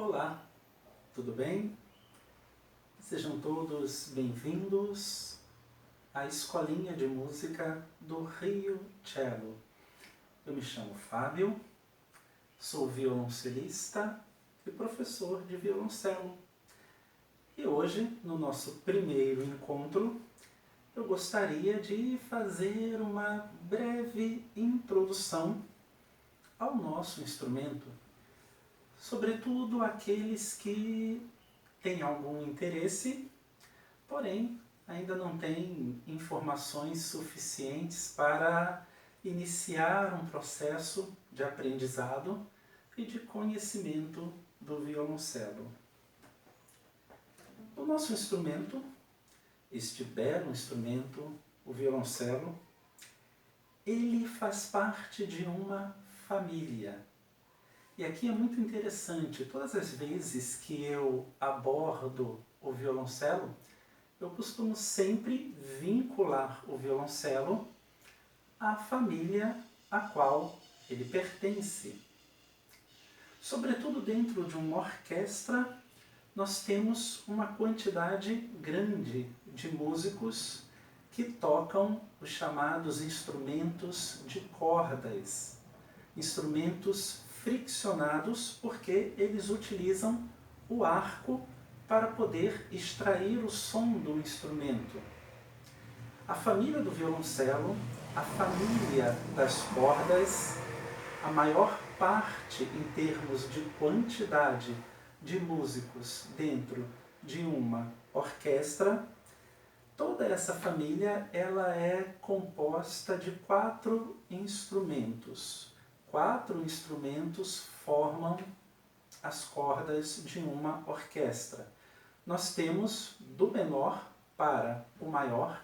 Olá, tudo bem? Sejam todos bem-vindos à Escolinha de Música do Rio Cello. Eu me chamo Fábio, sou violoncelista e professor de violoncelo. E hoje, no nosso primeiro encontro, eu gostaria de fazer uma breve introdução ao nosso instrumento, sobretudo aqueles que têm algum interesse, porém ainda não têm informações suficientes para iniciar um processo de aprendizado e de conhecimento do violoncelo. O nosso instrumento, este belo instrumento, o violoncelo, ele faz parte de uma família. E aqui é muito interessante, todas as vezes que eu abordo o violoncelo, eu costumo sempre vincular o violoncelo à família a qual ele pertence. Sobretudo dentro de uma orquestra, nós temos uma quantidade grande de músicos que tocam os chamados instrumentos de cordas, instrumentos friccionados, porque eles utilizam o arco para poder extrair o som do instrumento. A família do violoncelo, a família das cordas, a maior parte em termos de quantidade de músicos dentro de uma orquestra, toda essa família ela é composta de 4 instrumentos. 4 instrumentos formam as cordas de uma orquestra. Nós temos do menor para o maior,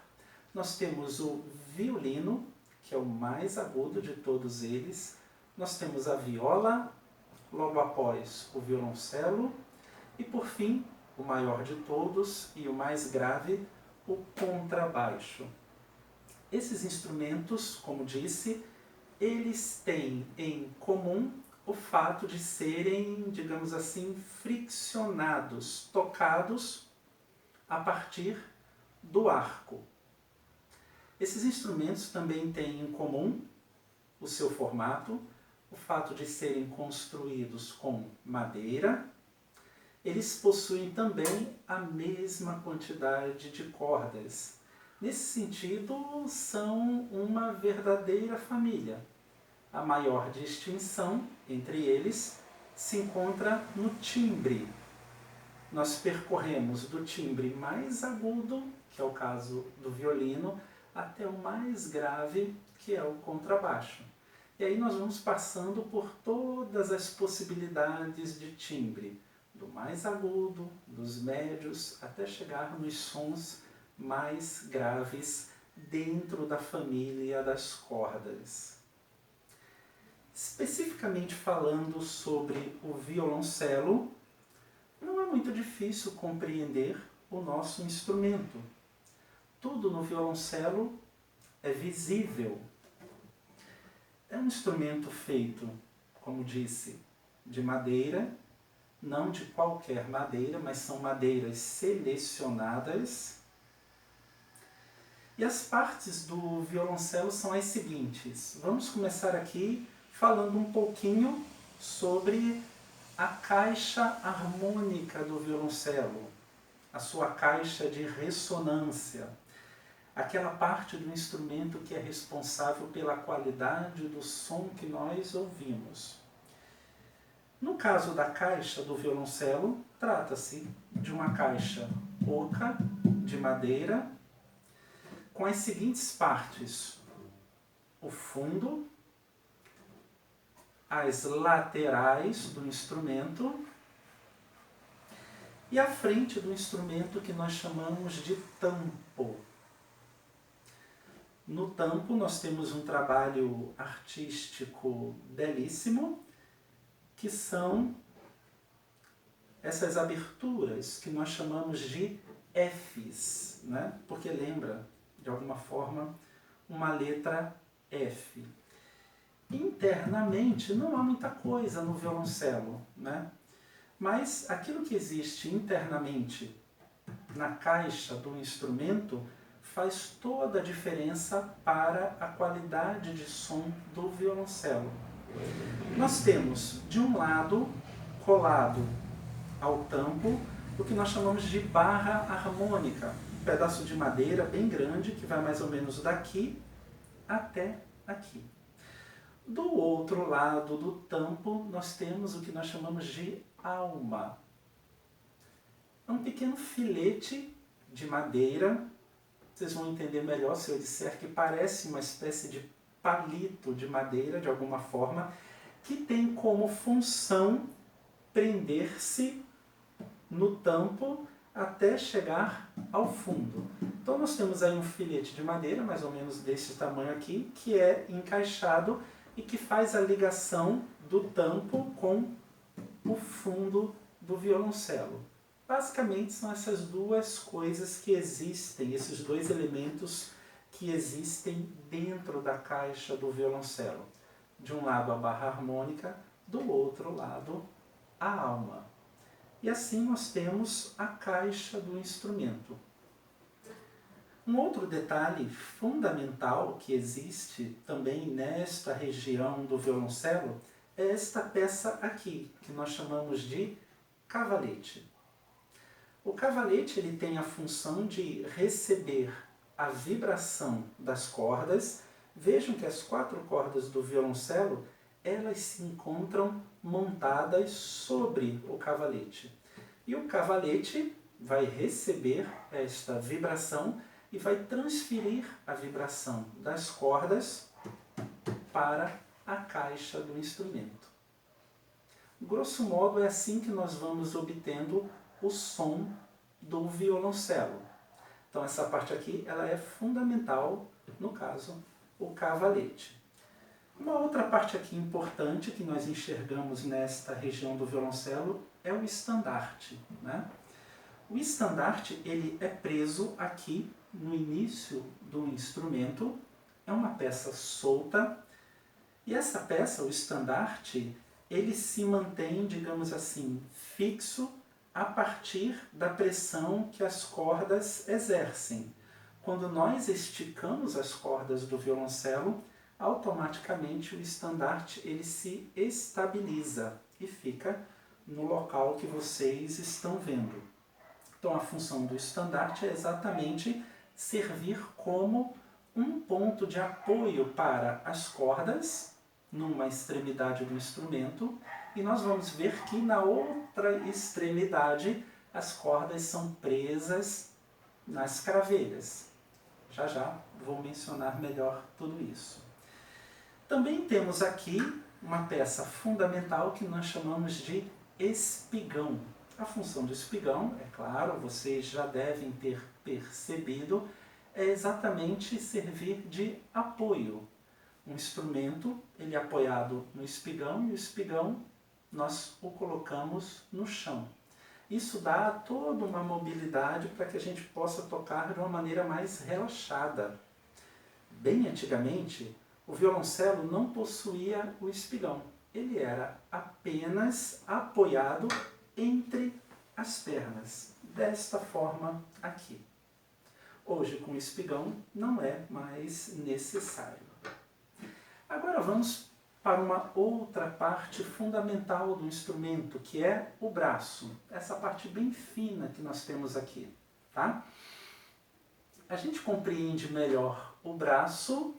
nós temos o violino, que é o mais agudo de todos eles, nós temos a viola, logo após o violoncelo e por fim, o maior de todos e o mais grave, o contrabaixo. Esses instrumentos, como disse, eles têm em comum o fato de serem, digamos assim, friccionados, tocados a partir do arco. Esses instrumentos também têm em comum o seu formato, o fato de serem construídos com madeira. Eles possuem também a mesma quantidade de cordas. Nesse sentido, são uma verdadeira família. A maior distinção entre eles se encontra no timbre. Nós percorremos do timbre mais agudo, que é o caso do violino, até o mais grave, que é o contrabaixo. E aí nós vamos passando por todas as possibilidades de timbre, do mais agudo, dos médios, até chegar nos sons mais graves dentro da família das cordas. Especificamente falando sobre o violoncelo, não é muito difícil compreender o nosso instrumento. Tudo no violoncelo é visível. É um instrumento feito, como disse, de madeira, não de qualquer madeira, mas são madeiras selecionadas. E as partes do violoncelo são as seguintes. Vamos começar aqui falando um pouquinho sobre a caixa harmônica do violoncelo, a sua caixa de ressonância, aquela parte do instrumento que é responsável pela qualidade do som que nós ouvimos. No caso da caixa do violoncelo, trata-se de uma caixa oca, de madeira, com as seguintes partes: o fundo, as laterais do instrumento e a frente do instrumento, que nós chamamos de tampo. No tampo nós temos um trabalho artístico belíssimo, que são essas aberturas que nós chamamos de Fs, né? Porque lembra, de alguma forma, uma letra F. Internamente não há muita coisa no violoncelo, né? Mas aquilo que existe internamente na caixa do instrumento faz toda a diferença para a qualidade de som do violoncelo. Nós temos, de um lado, colado ao tampo, o que nós chamamos de barra harmônica, um pedaço de madeira bem grande que vai mais ou menos daqui até aqui. Do outro lado do tampo, nós temos o que nós chamamos de alma. É um pequeno filete de madeira. Vocês vão entender melhor se eu disser que parece uma espécie de palito de madeira, de alguma forma, que tem como função prender-se no tampo até chegar ao fundo. Então nós temos aí um filete de madeira, mais ou menos desse tamanho aqui, que é encaixado e que faz a ligação do tampo com o fundo do violoncelo. Basicamente são essas duas coisas que existem, esses dois elementos que existem dentro da caixa do violoncelo. De um lado a barra harmônica, do outro lado a alma. E assim nós temos a caixa do instrumento. Um outro detalhe fundamental que existe também nesta região do violoncelo é esta peça aqui, que nós chamamos de cavalete. O cavalete ele tem a função de receber a vibração das cordas. Vejam que as 4 cordas do violoncelo, elas se encontram montadas sobre o cavalete. E o cavalete vai receber esta vibração e vai transferir a vibração das cordas para a caixa do instrumento. Grosso modo, é assim que nós vamos obtendo o som do violoncelo. Então essa parte aqui ela é fundamental, no caso, o cavalete. Uma outra parte aqui importante que nós enxergamos nesta região do violoncelo é o estandarte, né? O estandarte ele é preso aqui no início do instrumento, é uma peça solta, e essa peça, o estandarte, ele se mantém, digamos assim, fixo a partir da pressão que as cordas exercem. Quando nós esticamos as cordas do violoncelo, automaticamente o estandarte ele se estabiliza e fica no local que vocês estão vendo. Então a função do estandarte é exatamente servir como um ponto de apoio para as cordas numa extremidade do instrumento, e nós vamos ver que na outra extremidade as cordas são presas nas craveiras. Já já vou mencionar melhor tudo isso. Também temos aqui uma peça fundamental que nós chamamos de espigão. A função do espigão, é claro, vocês já devem ter percebido, é exatamente servir de apoio. Um instrumento, ele é apoiado no espigão, e o espigão nós o colocamos no chão. Isso dá toda uma mobilidade para que a gente possa tocar de uma maneira mais relaxada. Bem antigamente, o violoncelo não possuía o espigão. Ele era apenas apoiado entre as pernas, desta forma aqui. Hoje, com o espigão, não é mais necessário. Agora vamos para uma outra parte fundamental do instrumento, que é o braço. Essa parte bem fina que nós temos aqui, tá? A gente compreende melhor o braço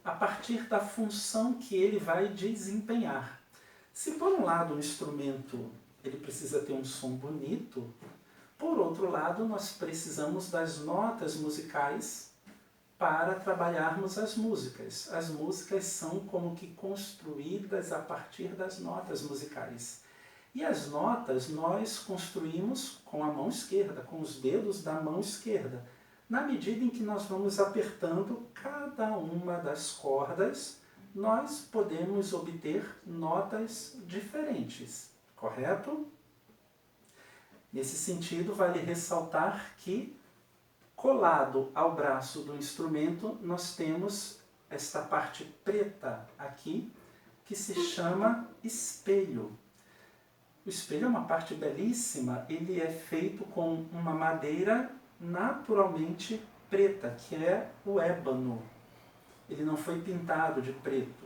a partir da função que ele vai desempenhar. Se por um lado o instrumento ele precisa ter um som bonito, por outro lado nós precisamos das notas musicais para trabalharmos as músicas. As músicas são como que construídas a partir das notas musicais. E as notas nós construímos com a mão esquerda, com os dedos da mão esquerda, na medida em que nós vamos apertando cada uma das cordas, nós podemos obter notas diferentes, correto? Nesse sentido, vale ressaltar que, colado ao braço do instrumento, nós temos esta parte preta aqui, que se chama espelho. O espelho é uma parte belíssima, ele é feito com uma madeira naturalmente preta, que é o ébano. Ele não foi pintado de preto.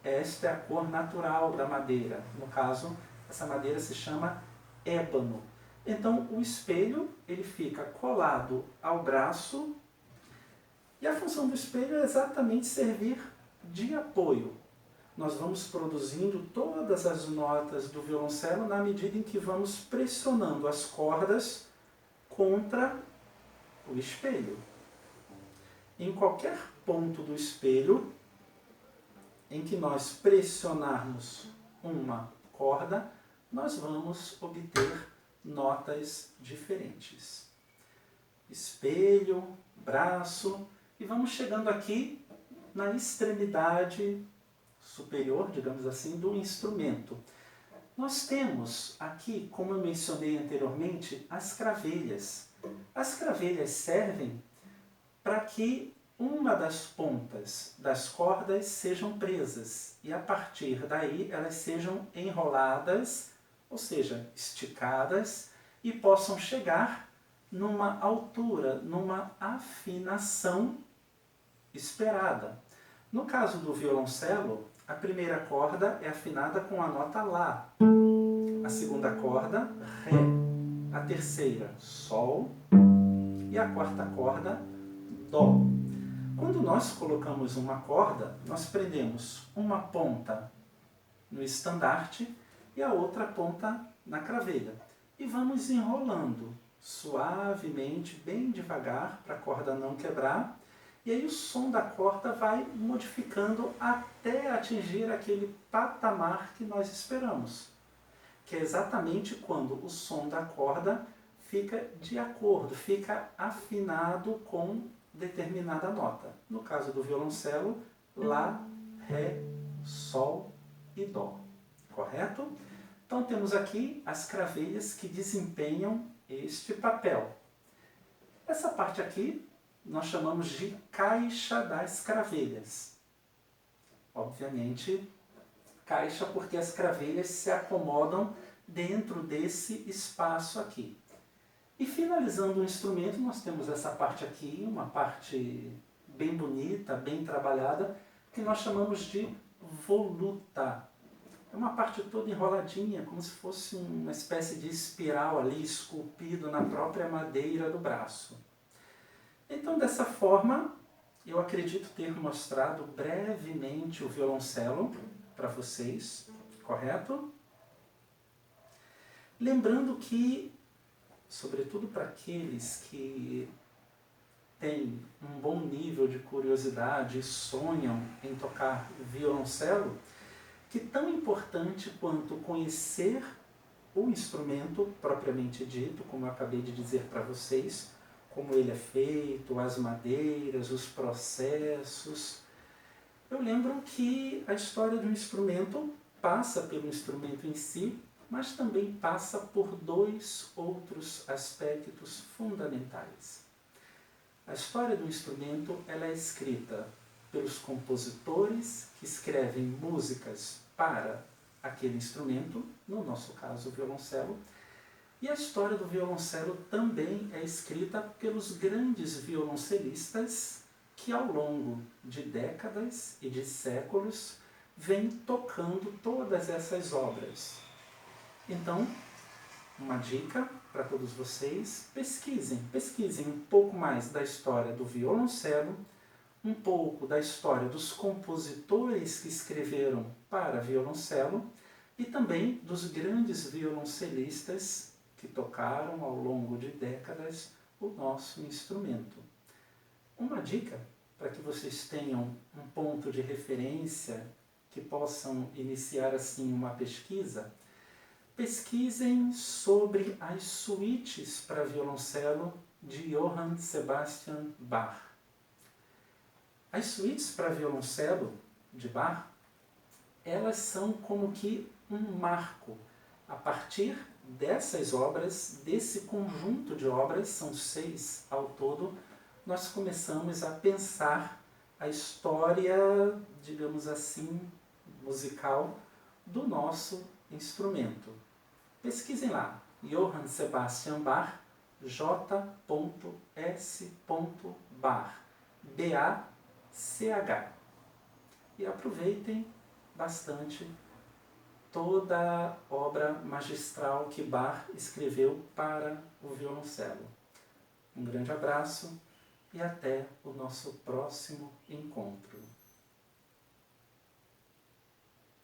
Esta é a cor natural da madeira. No caso, essa madeira se chama ébano. Então, o espelho ele fica colado ao braço e a função do espelho é exatamente servir de apoio. Nós vamos produzindo todas as notas do violoncelo na medida em que vamos pressionando as cordas contra o espelho. Em qualquer ponto do espelho em que nós pressionarmos uma corda, nós vamos obter notas diferentes. Espelho, braço, e vamos chegando aqui na extremidade superior, digamos assim, do instrumento. Nós temos aqui, como eu mencionei anteriormente, as cravelhas. As cravelhas servem para que uma das pontas das cordas sejam presas e a partir daí elas sejam enroladas, ou seja, esticadas e possam chegar numa altura, numa afinação esperada. No caso do violoncelo, a primeira corda é afinada com a nota Lá, a segunda corda, Ré, a terceira, Sol e a quarta corda, Dó. Quando nós colocamos uma corda, nós prendemos uma ponta no estandarte e a outra ponta na cravelha. E vamos enrolando suavemente, bem devagar, para a corda não quebrar. E aí o som da corda vai modificando até atingir aquele patamar que nós esperamos. Que é exatamente quando o som da corda fica de acordo, fica afinado com determinada nota. No caso do violoncelo, Lá, Ré, Sol e Dó. Correto? Então temos aqui as cravelhas que desempenham este papel. Essa parte aqui nós chamamos de caixa das cravelhas. Obviamente, caixa porque as cravelhas se acomodam dentro desse espaço aqui. E finalizando o instrumento, nós temos essa parte aqui, uma parte bem bonita, bem trabalhada, que nós chamamos de voluta. É uma parte toda enroladinha, como se fosse uma espécie de espiral ali, esculpido na própria madeira do braço. Então, dessa forma, eu acredito ter mostrado brevemente o violoncelo para vocês, correto? Lembrando que, sobretudo para aqueles que têm um bom nível de curiosidade e sonham em tocar violoncelo, que tão importante quanto conhecer o instrumento propriamente dito, como eu acabei de dizer para vocês, como ele é feito, as madeiras, os processos. Eu lembro que a história do instrumento passa pelo instrumento em si, mas também passa por dois outros aspectos fundamentais. A história do instrumento ela é escrita pelos compositores que escrevem músicas para aquele instrumento, no nosso caso o violoncelo, e a história do violoncelo também é escrita pelos grandes violoncelistas que ao longo de décadas e de séculos vêm tocando todas essas obras. Então, uma dica para todos vocês, pesquisem um pouco mais da história do violoncelo, um pouco da história dos compositores que escreveram para violoncelo e também dos grandes violoncelistas que tocaram ao longo de décadas o nosso instrumento. Uma dica para que vocês tenham um ponto de referência, que possam iniciar assim uma pesquisa, pesquisem sobre as suítes para violoncelo de Johann Sebastian Bach. As suítes para violoncelo de Bach, elas são como que um marco. A partir dessas obras, desse conjunto de obras, são 6 ao todo, nós começamos a pensar a história, digamos assim, musical do nosso instrumento. Pesquisem lá, Johann Sebastian Bach, J.S. Bach, B-A-C-H. E aproveitem bastante toda a obra magistral que Bach escreveu para o violoncelo. Um grande abraço e até o nosso próximo encontro.